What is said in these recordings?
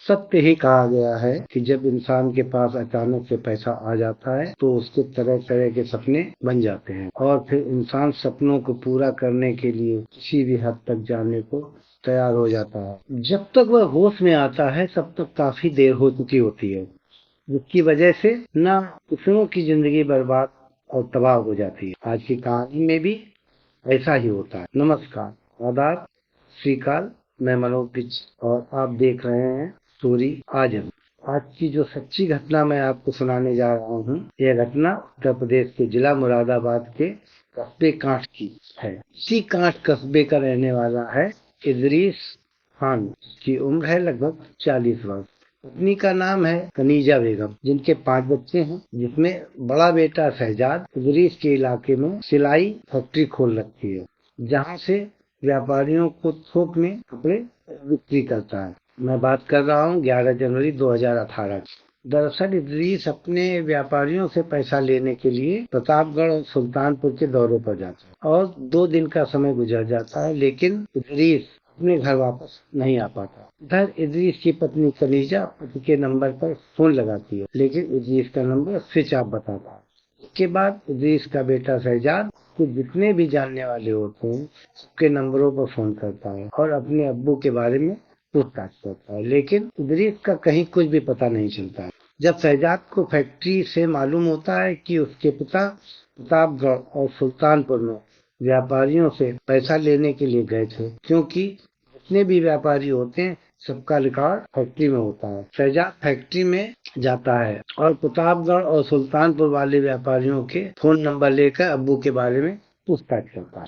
सत्य ही कहा गया है कि जब इंसान के पास अचानक से पैसा आ जाता है तो उसके तरह तरह के सपने बन जाते हैं और फिर इंसान सपनों को पूरा करने के लिए किसी भी हद तक जाने को तैयार हो जाता है। जब तक वह होश में आता है तब तक काफी देर हो चुकी होती है, जिसकी वजह से ना कितनों की जिंदगी बर्बाद और तबाह हो जाती है। आज की कहानी में भी ऐसा ही होता है। नमस्कार, आदाब, श्रीकाल। मैं मनोज पिच और आप देख रहे हैं स्टोरी आजम। आज की जो सच्ची घटना मैं आपको सुनाने जा रहा हूँ, यह घटना उत्तर प्रदेश के जिला मुरादाबाद के कस्बे कांठ की है। इसी कांठ कस्बे का रहने वाला है इदरीस खान, की उम्र है लगभग 40 वर्ष। पत्नी का नाम है कनीजा बेगम, जिनके 5 बच्चे हैं, जिसमें बड़ा बेटा शहजाद इदरीस के इलाके में सिलाई फैक्ट्री खोल रखी है, जहां से व्यापारियों को थोक में कपड़े बिक्री करता है। मैं बात कर रहा हूँ 11 जनवरी 2018 की। दरअसल इदरीस अपने व्यापारियों से पैसा लेने के लिए प्रतापगढ़ और सुल्तानपुर के दौरे पर जाता है और 2 दिन का समय गुजर जाता है, लेकिन इदरीस अपने घर वापस नहीं आ पाता। इधर इदरीस की पत्नी कनीजा पति के नंबर पर फोन लगाती है, लेकिन इदरीस का नंबर स्विच ऑफ बताता है। इसके बाद इदरीस का बेटा शहजाद को जितने भी जानने वाले होते हैं सबके नंबरों पर फोन करता है और अपने अब्बू के बारे में पूछताछ करता है, लेकिन इदरीस का कहीं कुछ भी पता नहीं चलता है। जब शहजाद को फैक्ट्री से मालूम होता है कि उसके पिता प्रतापगढ़ और सुल्तानपुर में व्यापारियों से पैसा लेने के लिए गए थे, क्योंकि जितने भी व्यापारी होते हैं सबका रिकॉर्ड फैक्ट्री में होता है। शहजाद फैक्ट्री में जाता है और प्रतापगढ़ और सुल्तानपुर वाले व्यापारियों के फोन नंबर लेकर अब्बू के बारे में पूछताछ करता है।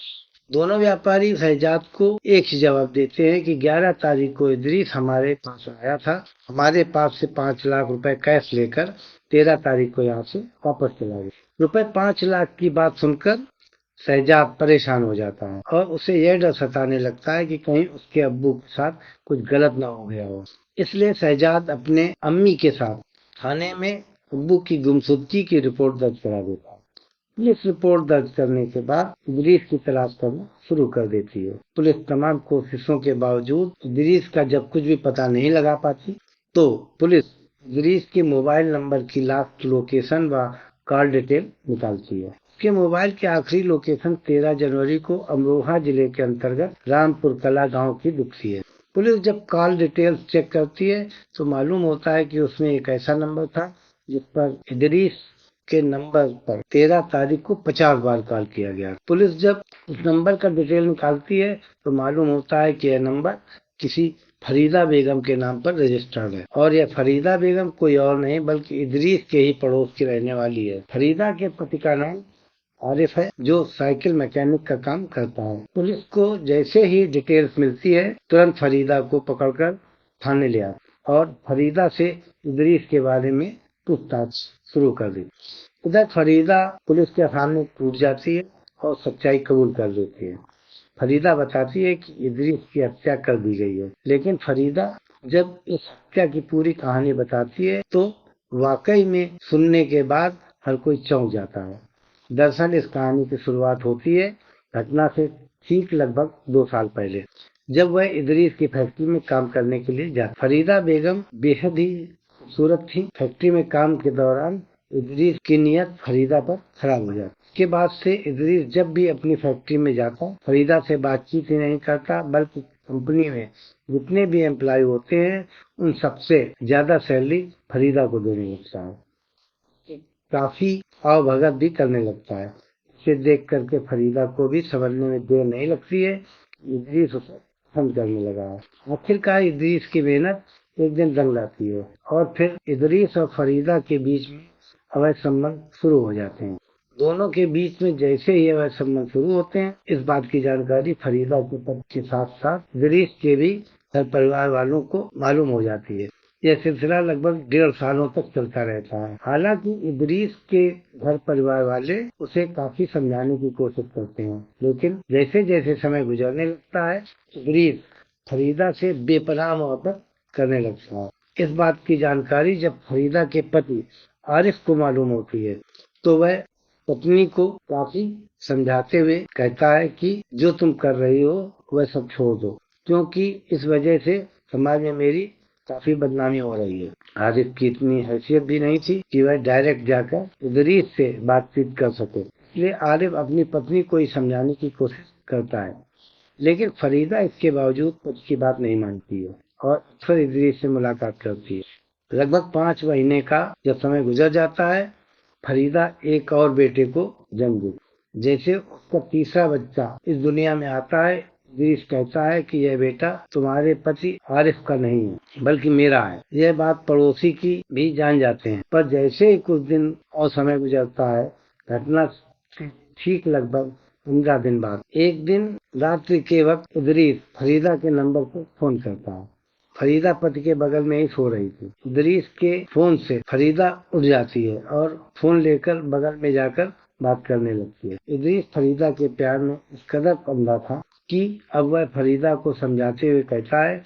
दोनों व्यापारी शहजाद को एक ही जवाब देते हैं कि 11 तारीख को इदरीस हमारे पास आया था, हमारे पास से 5 लाख रुपए कैश लेकर 13 तारीख को यहाँ से वापस चला गया। रुपए 5 लाख की बात सुनकर शहजाद परेशान हो जाता है और उसे यह डर सताने लगता है कि कहीं उसके अब्बू के साथ कुछ गलत ना हो गया हो। इसलिए शहजाद अपने अम्मी के साथ थाने में अब्बू की गुमशुदगी की रिपोर्ट दर्ज करा देता है। पुलिस रिपोर्ट दर्ज करने के बाद इदरीस की तलाश करना शुरू कर देती है। पुलिस तमाम कोशिशों के बावजूद इदरीस का जब कुछ भी पता नहीं लगा पाती, तो पुलिस इदरीस के मोबाइल नंबर की लास्ट लोकेशन व कॉल डिटेल निकालती है। उसके मोबाइल की आखिरी लोकेशन 13 जनवरी को अमरोहा जिले के अंतर्गत रामपुर कला गांव की दिखती है। पुलिस जब कॉल डिटेल्स चेक करती है तो मालूम होता है कि उसमें एक ऐसा नंबर था जिस पर इदरीस के नंबर पर 13 तारीख को 50 बार कॉल किया गया। पुलिस जब उस नंबर का डिटेल निकालती है तो मालूम होता है कि यह नंबर किसी फरीदा बेगम के नाम पर रजिस्टर्ड है और यह फरीदा बेगम कोई और नहीं बल्कि इदरीस के ही पड़ोस की रहने वाली है। फरीदा के पति का नाम आरिफ है, जो साइकिल मैकेनिक का काम करता है। पुलिस को जैसे ही डिटेल्स मिलती है तुरंत फरीदा को पकड़कर थाने ले आता और फरीदा से इदरीस के बारे में पूछताछ शुरू कर दी। उधर फरीदा पुलिस के सामने टूट जाती है और सच्चाई कबूल कर लेती है। फरीदा बताती है कि इदरीस की हत्या कर दी गई है, लेकिन फरीदा जब इस हत्या की पूरी कहानी बताती है तो वाकई में सुनने के बाद हर कोई चौंक जाता है। दरअसल इस कहानी की शुरुआत होती है घटना से ठीक लगभग 2 साल पहले, जब वह इदरीस की फैक्ट्री में काम करने के लिए जाती। फरीदा बेगम बेहद ही खूबसूरत थी। फैक्ट्री में काम के दौरान इदरीस की नियत फरीदा पर खराब हो जाती। इसके बाद से इदरीस जब भी अपनी फैक्ट्री में जाता फरीदा से बातचीत ही नहीं करता, बल्कि कंपनी में जितने भी एम्प्लॉय होते हैं उन सबसे ज्यादा सैलरी फरीदा को देने लगता है। काफी आवभगत भी करने लगता है। इसे देख करके फरीदा को भी समझने में देर नहीं लगती है कि इदरीस उसे पसंद करने लगा है। आखिरकार इदरीस की मेहनत एक दिन रंग लाती है और फिर इदरीस और फरीदा के बीच में अवैध संबंध शुरू हो जाते हैं। दोनों के बीच में जैसे ही अवैध संबंध शुरू होते हैं, इस बात की जानकारी फरीदा के पति के साथ साथ इदरीस के भी घर परिवार वालों को मालूम हो जाती है। यह सिलसिला लगभग 1.5 सालों तक चलता रहता है। हालांकि इदरीस के घर परिवार वाले उसे काफी समझाने की कोशिश करते हैं, लेकिन जैसे जैसे समय गुजरने लगता है इदरीस फरीदा से बेपनाह मोहब्बत करने लगता है। इस बात की जानकारी जब फरीदा के पति आरिफ को मालूम होती है तो वह पत्नी को काफी समझाते हुए कहता है कि जो तुम कर रही हो वह सब छोड़ दो, क्योंकि इस वजह से समाज में मेरी काफी बदनामी हो रही है। आरिफ की इतनी हैसियत भी नहीं थी कि वह डायरेक्ट जाकर इदरीस से बातचीत कर सके, इसलिए आरिफ अपनी पत्नी को ही समझाने की कोशिश करता है। लेकिन फरीदा इसके बावजूद पति की बात नहीं मानती है और अक्सर इदरीस से मुलाकात करती है। लगभग 5 महीने का जब समय गुजर जाता है, फरीदा एक और बेटे को जन्म देती। जैसे उसका तीसरा बच्चा इस दुनिया में आता है, इदरीस कहता है कि यह बेटा तुम्हारे पति आरिफ का नहीं है बल्कि मेरा है। यह बात पड़ोसी की भी जान जाते हैं, पर जैसे ही कुछ दिन और समय गुजरता है, घटना से ठीक लगभग 15 दिन बाद एक दिन रात्रि के वक्त इदरीस फरीदा के नंबर पर फोन करता है। फरीदा पति के बगल में ही सो रही थी। इदरीस के फोन से फरीदा उठ जाती है और फोन लेकर बगल में जाकर बात करने लगती है। इदरीस फरीदा के प्यार में इस कदर अंधा था कि अब वह फरीदा को समझाते हुए कहता है,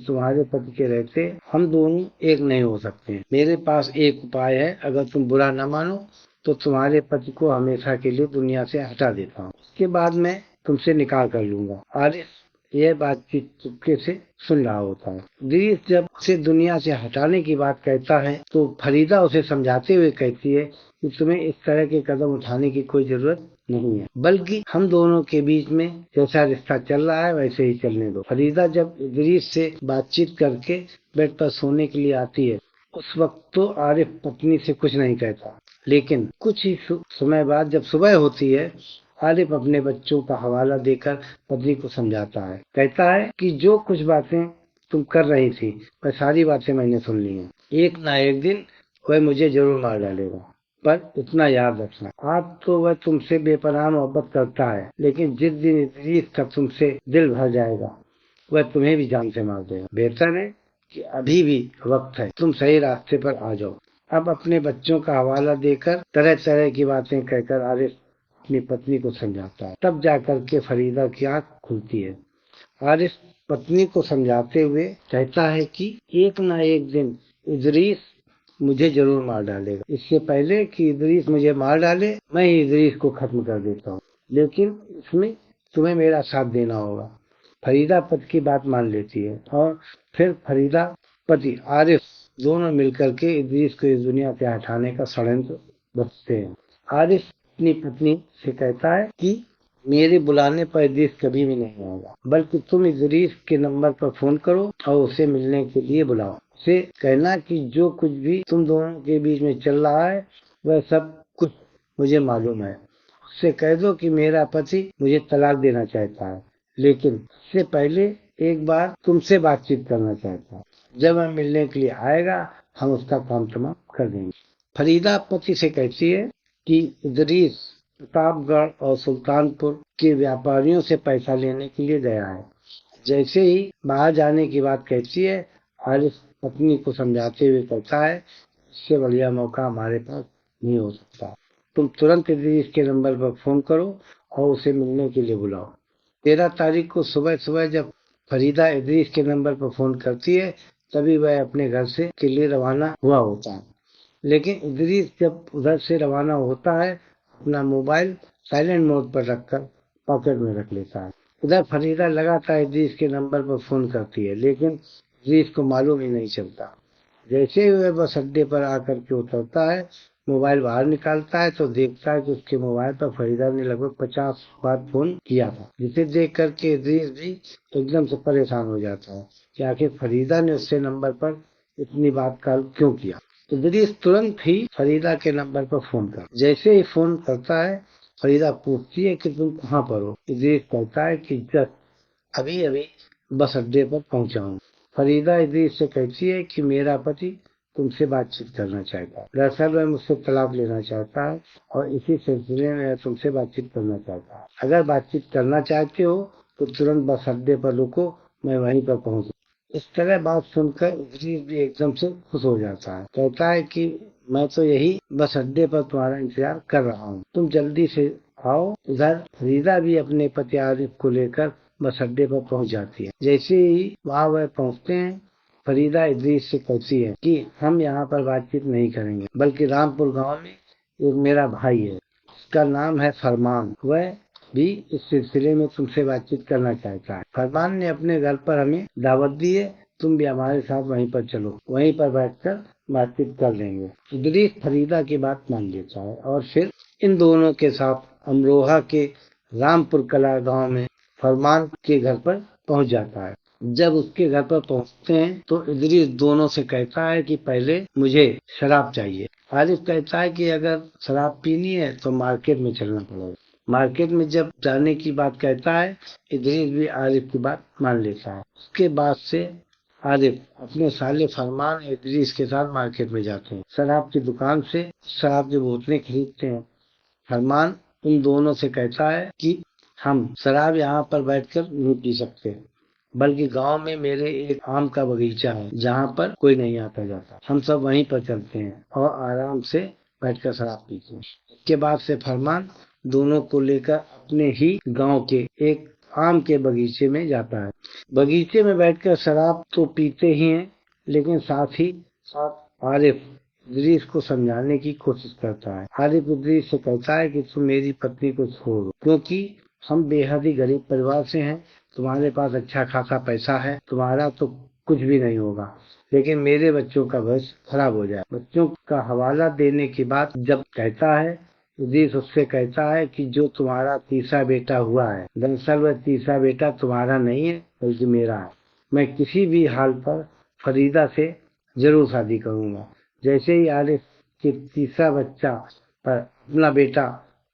तुम्हारे पति के रहते हम दोनों एक नहीं हो सकते। मेरे पास एक उपाय है, अगर तुम बुरा न मानो तो तुम्हारे पति को हमेशा के लिए दुनिया से हटा देता हूँ, उसके बाद मैं तुमसे निकाह कर लूंगा। आरिफ यह बातचीत चुपके से सुन रहा होता है। इदरीस जब उसे दुनिया से हटाने की बात कहता है तो फरीदा उसे समझाते हुए कहती है कि तुम्हें इस तरह के कदम उठाने की कोई जरूरत नहीं है, बल्कि हम दोनों के बीच में जैसा रिश्ता चल रहा है वैसे ही चलने दो। फरीदा जब इदरीस से बातचीत करके बेड पर सोने के लिए आती है, उस वक्त तो आरिफ पत्नी से कुछ नहीं कहता, लेकिन कुछ ही समय बाद जब सुबह होती है, आरिफ अपने बच्चों का हवाला देकर पत्नी को समझाता है। कहता है कि जो कुछ बातें तुम कर रही थी वह सारी बातें मैंने सुन ली हैं। एक ना एक दिन वह मुझे जरूर मार डालेगा, पर इतना याद रखना, आज तो वह तुमसे बेपनाह मोहब्बत करता है, लेकिन जिस दिन इदरीस का तुमसे दिल भर जाएगा वह तुम्हें भी जान से मार देगा। बेहतर है कि अभी भी वक्त है, तुम सही रास्ते पर आ जाओ। अब अपने बच्चों का हवाला देकर तरह तरह की बातें कहकर आरिफ अपनी पत्नी को समझाता है। तब जाकर के फरीदा की आंख खुलती है। आरिफ पत्नी को समझाते हुए कहता है कि एक ना एक दिन इदरीस मुझे जरूर मार डालेगा। इससे पहले कि इदरीस मुझे मार डाले, मैं ही इदरीस को खत्म कर देता हूँ, लेकिन इसमें तुम्हें मेरा साथ देना होगा। फरीदा पति की बात मान लेती है और फिर फरीदा पति आरिफ दोनों मिलकर के इदरीस को इस दुनिया से हटाने का षड्यंत्र रचते हैं। आरिफ अपनी पत्नी से कहता है कि मेरे बुलाने पर इदरीस कभी भी नहीं आएगा, बल्कि तुम इदरीस के नंबर पर फोन करो और उसे मिलने के लिए बुलाओ। उसे कहना कि जो कुछ भी तुम दोनों के बीच में चल रहा है वह सब कुछ मुझे मालूम है। उससे कह दो कि मेरा पति मुझे तलाक देना चाहता है, लेकिन इससे पहले एक बार तुमसे बातचीत करना चाहता है। जब वह मिलने के लिए आएगा हम उसका काम तमाम कर देंगे। फरीदा पति से कहती है कि इदरीस प्रतापगढ़ और सुल्तानपुर के व्यापारियों से पैसा लेने के लिए गया है। जैसे ही बाहर जाने की बात कहती है, आरिफ पत्नी को समझाते हुए कहता है, इससे बढ़िया मौका हमारे पास नहीं हो सकता। तुम तुरंत इदरीस के नंबर पर फोन करो और उसे मिलने के लिए बुलाओ। 13 तारीख को सुबह सुबह जब फरीदा इदरीस के नंबर पर फोन करती है, तभी वह अपने घर से के लिए रवाना हुआ होता है। लेकिन इदरीस जब उधर से रवाना होता है, अपना मोबाइल साइलेंट मोड पर रखकर पॉकेट में रख लेता है। उधर फरीदा लगातार इदरीस के नंबर पर फोन करती है, लेकिन इदरीस को मालूम ही नहीं चलता। जैसे ही वह बस अड्डे पर आकर के उतरता है, मोबाइल बाहर निकालता है तो देखता है कि उसके मोबाइल पर फरीदा ने लगभग 50 बार फोन किया था, जिसे देख करके इदरीस भी एकदम से परेशान हो जाता है कि आखिर फरीदा ने उससे नंबर पर इतनी बात कॉल क्यों किया। इदरीस तुरंत ही फरीदा के नंबर पर फोन कर जैसे ही फोन करता है, फरीदा पूछती है कि तुम कहाँ पर हो। इदरीस कहता है कि जस्ट अभी अभी बस अड्डे पर पहुंचा हूँ। फरीदा इदरीस से कहती है कि मेरा पति तुमसे बातचीत करना चाहता है। दरअसल वह मुझसे तलाक लेना चाहता है और इसी सिलसिले में तुमसे बातचीत करना चाहता है। अगर बातचीत करना चाहते हो तो तुरंत बस अड्डे पर रुको, मैं वहीं पर पहुंच। इस तरह बात सुनकर इदरीस भी एकदम से खुश हो जाता है। कहता है कि मैं तो यही बस अड्डे पर तुम्हारा इंतजार कर रहा हूँ, तुम जल्दी से आओ। उधर फरीदा भी अपने पति आरिफ को लेकर बस अड्डे पर पहुंच जाती है। जैसे ही वहाँ वह पहुँचते हैं, फरीदा इदरीस से कहती है कि हम यहाँ पर बातचीत नहीं करेंगे, बल्कि रामपुर गांव में एक मेरा भाई है, उसका नाम है फरमान, वह भी इस सिलसिले में तुमसे बातचीत करना चाहता है। फरमान ने अपने घर पर हमें दावत दी है, तुम भी हमारे साथ वहीं पर चलो, वहीं पर बैठकर बातचीत कर लेंगे। इदरीस फरीदा की बात मान लेता है और फिर इन दोनों के साथ अमरोहा के रामपुर कला गांव में फरमान के घर पर पहुंच जाता है। जब उसके घर पर पहुंचते हैं तो इदरीस दोनों से कहता है कि पहले मुझे शराब चाहिए। आरिफ कहता है कि अगर शराब पीनी है तो मार्केट में चलना पड़ेगा। मार्केट में जब जाने की बात कहता है, इदरीस भी आरिफ की बात मान लेता है। उसके बाद से आरिफ अपने साले फरमान इदरीस के साथ मार्केट में जाते हैं। शराब की दुकान से शराब की बोतलें खरीदते हैं। फरमान उन दोनों से कहता है कि हम शराब यहाँ पर बैठकर नहीं पी सकते, बल्कि गांव में मेरे एक आम का बगीचा है जहाँ पर कोई नहीं आता जाता। हम सब वहीं पर चलते हैं और आराम से बैठकर शराब पीते हैं। इसके बाद से फरमान दोनों को लेकर अपने ही गांव के एक आम के बगीचे में जाता है। बगीचे में बैठकर शराब तो पीते ही हैं, लेकिन साथ ही साथ आरिफ इदरीस को समझाने की कोशिश करता है। आरिफ इदरीस से कहता है कि तुम मेरी पत्नी को छोड़ो, क्योंकि हम बेहद ही गरीब परिवार से हैं। तुम्हारे पास अच्छा खासा पैसा है, तुम्हारा तो कुछ भी नहीं होगा, लेकिन मेरे बच्चों का भविष्य खराब हो जाए। बच्चों का हवाला देने की बात जब कहता है, इदरीस उससे कहता है कि जो तुम्हारा तीसरा बेटा हुआ है, दरअसल वह तीसरा बेटा तुम्हारा नहीं है बल्कि मेरा है। मैं किसी भी हाल पर फरीदा से जरूर शादी करूंगा। जैसे ही आरिफ के तीसरा बच्चा पर अपना बेटा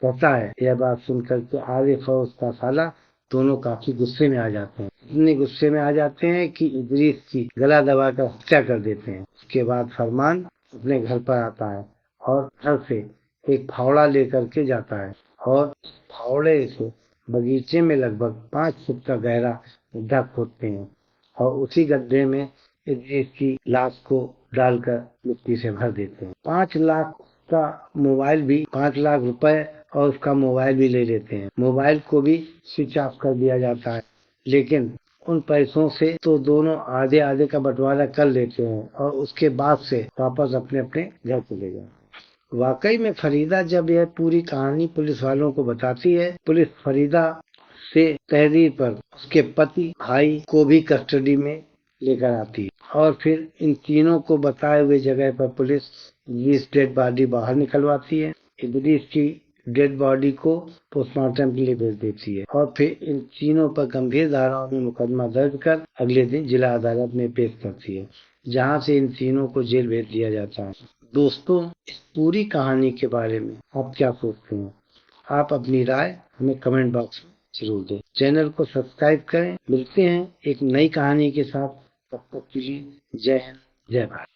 कहता है, यह बात सुनकर के आरिफ और उसका साला दोनों काफी गुस्से में आ जाते हैं। इतने गुस्से में आ जाते हैं कि इदरीस की गला दबाकर हत्या कर देते हैं। उसके बाद फरमान अपने घर पर आता है और घर से एक फावड़ा लेकर के जाता है और फावड़े से बगीचे में लगभग 5 फुट का गहरा गड्ढा खोदते हैं और उसी गड्ढे में इदरीस की लाश को डालकर मिट्टी से भर देते हैं। 5 लाख का मोबाइल भी 5 लाख रुपए और उसका मोबाइल भी ले लेते हैं। मोबाइल को भी स्विच ऑफ कर दिया जाता है, लेकिन उन पैसों से तो दोनों आधे आधे का बंटवारा कर लेते हैं और उसके बाद से वापस अपने अपने घर चले जाते हैं। वाकई में फरीदा जब यह पूरी कहानी पुलिस वालों को बताती है, पुलिस फरीदा से तहरीर पर उसके पति भाई को भी कस्टडी में लेकर आती है और फिर इन तीनों को बताए हुए जगह पर पुलिस इदरीस डेड बॉडी बाहर निकलवाती है। इदरीस की डेड बॉडी को पोस्टमार्टम के लिए भेज देती है और फिर इन तीनों पर गंभीर धाराओं में मुकदमा दर्ज कर अगले दिन जिला अदालत में पेश करती है, जहां से इन तीनों को जेल भेज दिया जाता है। दोस्तों, इस पूरी कहानी के बारे में आप क्या सोचते हैं? आप अपनी राय हमें कमेंट बॉक्स में जरूर दें। चैनल को सब्सक्राइब करें। मिलते हैं एक नई कहानी के साथ। तब तक के लिए जय हिंद, जय भारत।